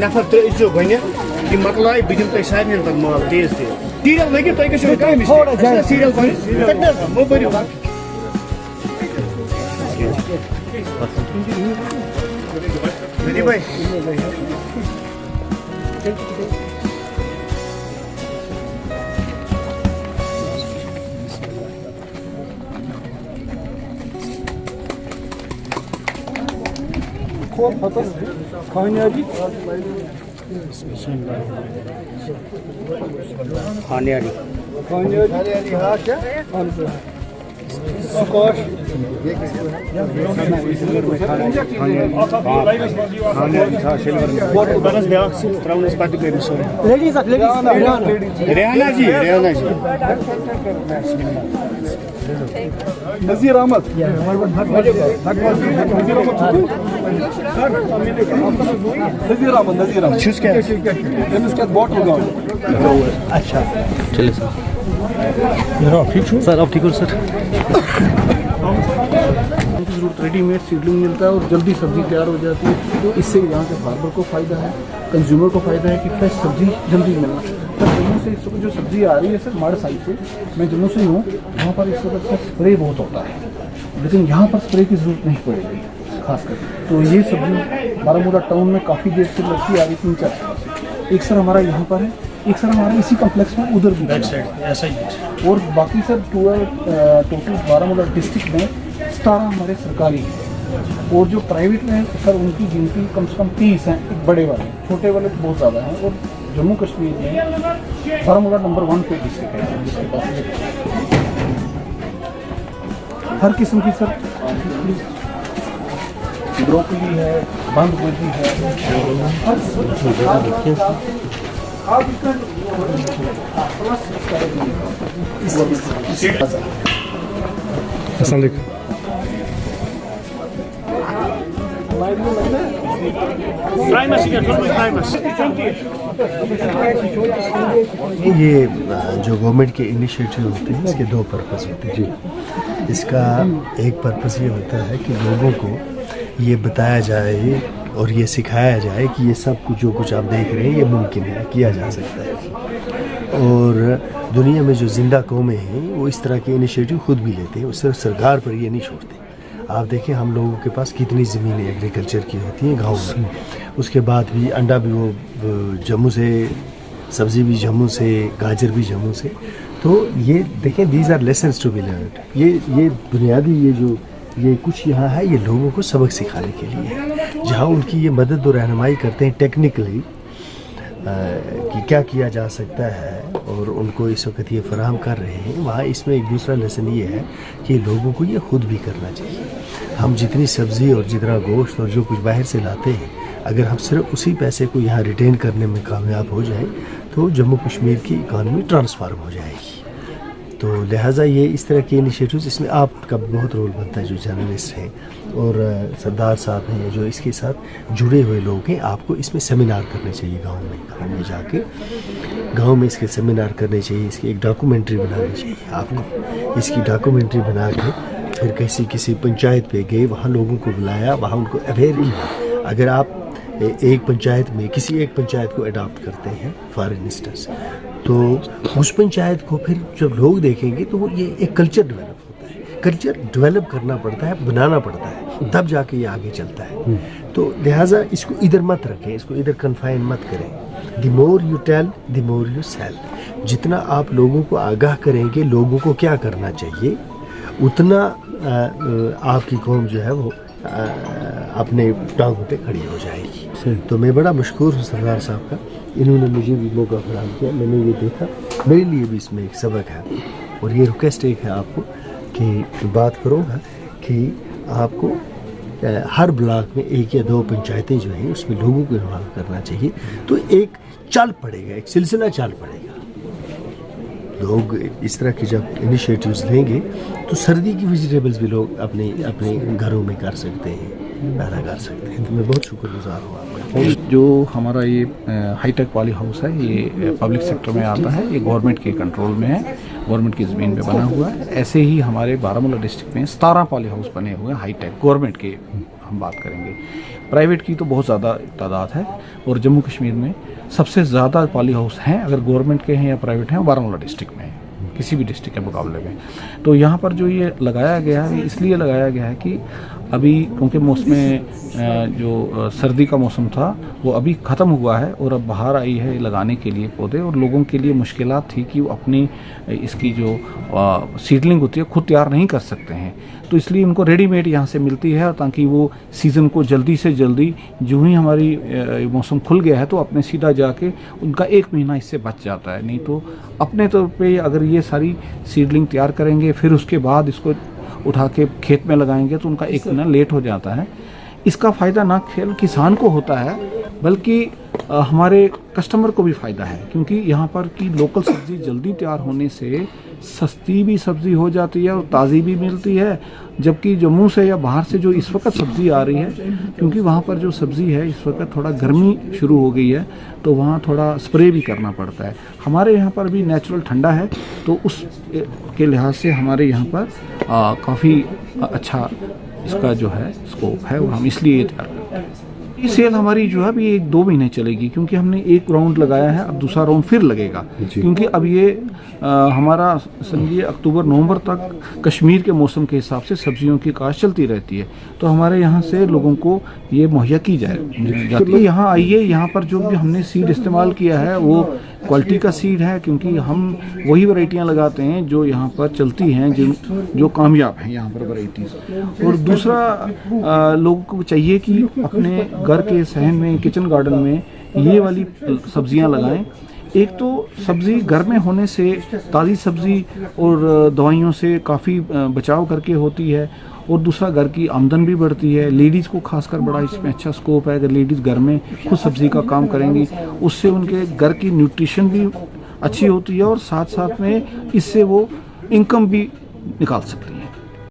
नफर throw बन यह मकलाय बह दिम तुम सारे पे माल तेज तेज सीरियल लगे तुम गो सीरियल मो बनो भाई खानियारी हाँ क्या स्कॉश नज़ीर अहमद अच्छा चलिए सर आप ठीक हो सर जरूरत रेडीमेड सीडलिंग मिलता है और जल्दी सब्जी तैयार हो जाती है। तो इससे यहाँ के फार्मर को फ़ायदा है, कंज्यूमर को फ़ायदा है कि फ्रेश सब्जी जल्दी मिलना। सर जम्मू से इस वक्त जो सब्जी आ रही है सर माड़ साइड से, मैं जम्मू से ही हूँ, वहाँ पर इस वक्त सर स्प्रे बहुत होता है, लेकिन यहाँ पर स्प्रे की ज़रूरत नहीं पड़ेगी खासकर। तो ये सब्जी बारामूला टाउन में काफ़ी देर से लगती आ रही 3-4 साल से। एक सर हमारा यहाँ पर है, एक सर हमारा इसी कम्प्लेक्स में उधर भी ऐसा ही, और बाकी सर टोटल बारामूला डिस्ट्रिक्ट में 17 हमारे सरकारी हैं, और जो प्राइवेट में सर उनकी गिनती कम से कम 30 हैं, एक बड़े वाले, छोटे वाले तो बहुत ज़्यादा हैं। और जम्मू कश्मीर में बारामूला नंबर 1 पे डिस्ट्रिक्ट है जिसके पास हर किस्म की सर ब्रोकली है, बंद गोभी है, ये जो गवर्नमेंट के इनिशिएटिव होते हैं इसके 2 पर्पस होते हैं जी। इसका एक पर्पस ये होता है कि लोगों को ये बताया जाए और ये सिखाया जाए कि ये सब कुछ जो कुछ आप देख रहे हैं ये मुमकिन है, किया जा सकता है। और दुनिया में जो जिंदा कौमें हैं वो इस तरह के इनिशिएटिव खुद भी लेते हैं, उससे सरकार पर ये नहीं छोड़ते। आप देखें हम लोगों के पास कितनी ज़मीनें एग्रीकल्चर की होती हैं गाँव में, उसके बाद भी अंडा भी वो जम्मू से, सब्ज़ी भी जम्मू से, गाजर भी जम्मू से। तो ये देखें these are lessons to be learned. ये बुनियादी ये कुछ यहाँ है, ये लोगों को सबक सिखाने के लिए, जहाँ उनकी ये मदद और रहनुमाई करते हैं टेक्निकली कि क्या किया जा सकता है, और उनको इस वक्त ये फराहम कर रहे हैं। वहाँ इसमें एक दूसरा लेसन ये है कि लोगों को ये खुद भी करना चाहिए। हम जितनी सब्ज़ी और जितना गोश्त और जो कुछ बाहर से लाते हैं, अगर हम सिर्फ उसी पैसे को यहाँ रिटेन करने में कामयाब हो जाए तो जम्मू कश्मीर की इकानमी ट्रांसफार्म हो जाएगी। तो लिहाजा ये इस तरह के इनिशिएटिव्स, इसमें आपका बहुत रोल बनता है जो जर्नलिस्ट हैं और सरदार साहब हैं, जो इसके साथ जुड़े हुए लोग हैं। आपको इसमें सेमिनार करने चाहिए गांव में जाके, गांव में इसके सेमिनार करने चाहिए, इसकी एक डॉक्यूमेंट्री बनानी चाहिए आपको। इसकी डॉक्यूमेंट्री बना के फिर किसी पंचायत पे गए, वहाँ लोगों को बुलाया, वहाँ उनको अवेयर ही। अगर आप एक पंचायत में किसी एक पंचायत को अडॉप्ट करते हैं फॉर इंस्टेंस, तो उस पंचायत को फिर जब लोग देखेंगे तो वो ये एक कल्चर डेवलप होता है। कल्चर डेवलप करना पड़ता है, बनाना पड़ता है, तब जाके ये आगे चलता है। तो लिहाजा इसको इधर मत रखें, इसको इधर कन्फाइन मत करें। The more you tell the more you sell. जितना आप लोगों को आगाह करेंगे लोगों को क्या करना चाहिए, उतना आपकी कौम जो है वो अपने टांगों पे खड़ी हो जाएगी। तो मैं बड़ा मशकूर हूँ सरदार साहब का, इन्होंने मुझे भी मौका फराहम किया, मैंने ये देखा, मेरे लिए भी इसमें एक सबक है। और ये रिक्वेस्ट एक है आपको कि बात करूँगा कि आपको हर ब्लॉक में 1 या 2 पंचायतें जो हैं उसमें लोगों को इन्वॉल्व करना चाहिए। तो एक चल पड़ेगा, एक सिलसिला चल पड़ेगा। लोग इस तरह के जब इनिशिएटिव्स लेंगे तो सर्दी की वेजिटेबल्स भी लोग अपने घरों में कर सकते हैं, पैदा कर सकते हैं। तो मैं बहुत शुक्रगुजार हूँ आपका। जो हमारा ये हाईटेक पॉली हाउस है, ये पब्लिक सेक्टर में आता है, ये गवर्नमेंट के कंट्रोल में है, गवर्नमेंट की ज़मीन पे बना हुआ है। ऐसे ही हमारे बारामूला डिस्ट्रिक्ट में 17 पॉली हाउस बने हुए हैं हाईटेक, गवर्नमेंट के हम बात करेंगे। प्राइवेट की तो बहुत ज़्यादा तादाद है और जम्मू कश्मीर में सबसे ज़्यादा पॉली हाउस हैं, अगर गवर्नमेंट के हैं या प्राइवेट हैं, बारामूला डिस्ट्रिक्ट में है, किसी भी डिस्ट्रिक्ट के मुकाबले में। तो यहाँ पर जो ये लगाया गया है, इसलिए लगाया गया है कि अभी क्योंकि मौसम जो सर्दी का मौसम था वो अभी ख़त्म हुआ है और अब बाहर आई है लगाने के लिए पौधे, और लोगों के लिए मुश्किलात थी कि वो अपनी इसकी जो सीडलिंग होती है खुद तैयार नहीं कर सकते हैं, तो इसलिए उनको रेडीमेड यहाँ से मिलती है, ताकि वो सीज़न को जल्दी से जल्दी जो ही हमारी मौसम खुल गया है तो अपने सीधा जाके उनका 1 महीना इससे बच जाता है। नहीं तो अपने तौर पे अगर ये सारी सीडलिंग तैयार करेंगे फिर उसके बाद इसको उठा के खेत में लगाएंगे तो उनका 1 महीना लेट हो जाता है। इसका फ़ायदा ना केवल किसान को होता है बल्कि हमारे कस्टमर को भी फ़ायदा है, क्योंकि यहाँ पर की लोकल सब्ज़ी जल्दी तैयार होने से सस्ती भी सब्ज़ी हो जाती है और ताज़ी भी मिलती है। जबकि जम्मू से या बाहर से जो इस वक्त सब्ज़ी आ रही है, क्योंकि वहाँ पर जो सब्ज़ी है इस वक्त थोड़ा गर्मी शुरू हो गई है तो वहाँ थोड़ा स्प्रे भी करना पड़ता है। हमारे यहाँ पर भी नेचुरल ठंडा है तो उस के लिहाज से हमारे यहाँ पर काफ़ी अच्छा इसका जो है स्कोप है, और हम इसलिए ये तैयार करते हैं। ये सेल हमारी जो है अभी 1-2 महीने चलेगी, क्योंकि हमने 1 राउंड लगाया है, अब दूसरा राउंड फिर लगेगा, क्योंकि अब ये हमारा समझिए अक्टूबर-नवंबर तक कश्मीर के मौसम के हिसाब से सब्जियों की काश्त चलती रहती है, तो हमारे यहाँ से लोगों को ये मुहैया की जाती है। यहाँ आइए, यहाँ पर जो भी हमने सीड इस्तेमाल किया है वो क्वालिटी का सीड है, क्योंकि हम वही वैरायटियाँ लगाते हैं जो यहाँ पर चलती हैं, जो कामयाब हैं यहाँ पर वैरायटीज़। और दूसरा लोगों को चाहिए कि अपने घर के सहन में, किचन गार्डन में ये वाली सब्जियाँ लगाएं। एक तो सब्ज़ी घर में होने से ताज़ी सब्ज़ी और दवाइयों से काफ़ी बचाव करके होती है, और दूसरा घर की आमदन भी बढ़ती है। लेडीज़ को खासकर बड़ा इसमें अच्छा स्कोप है, अगर लेडीज़ घर में खुद सब्ज़ी का काम करेंगी उससे उनके घर की न्यूट्रिशन भी अच्छी होती है और साथ साथ में इससे वो इनकम भी निकाल सकती है।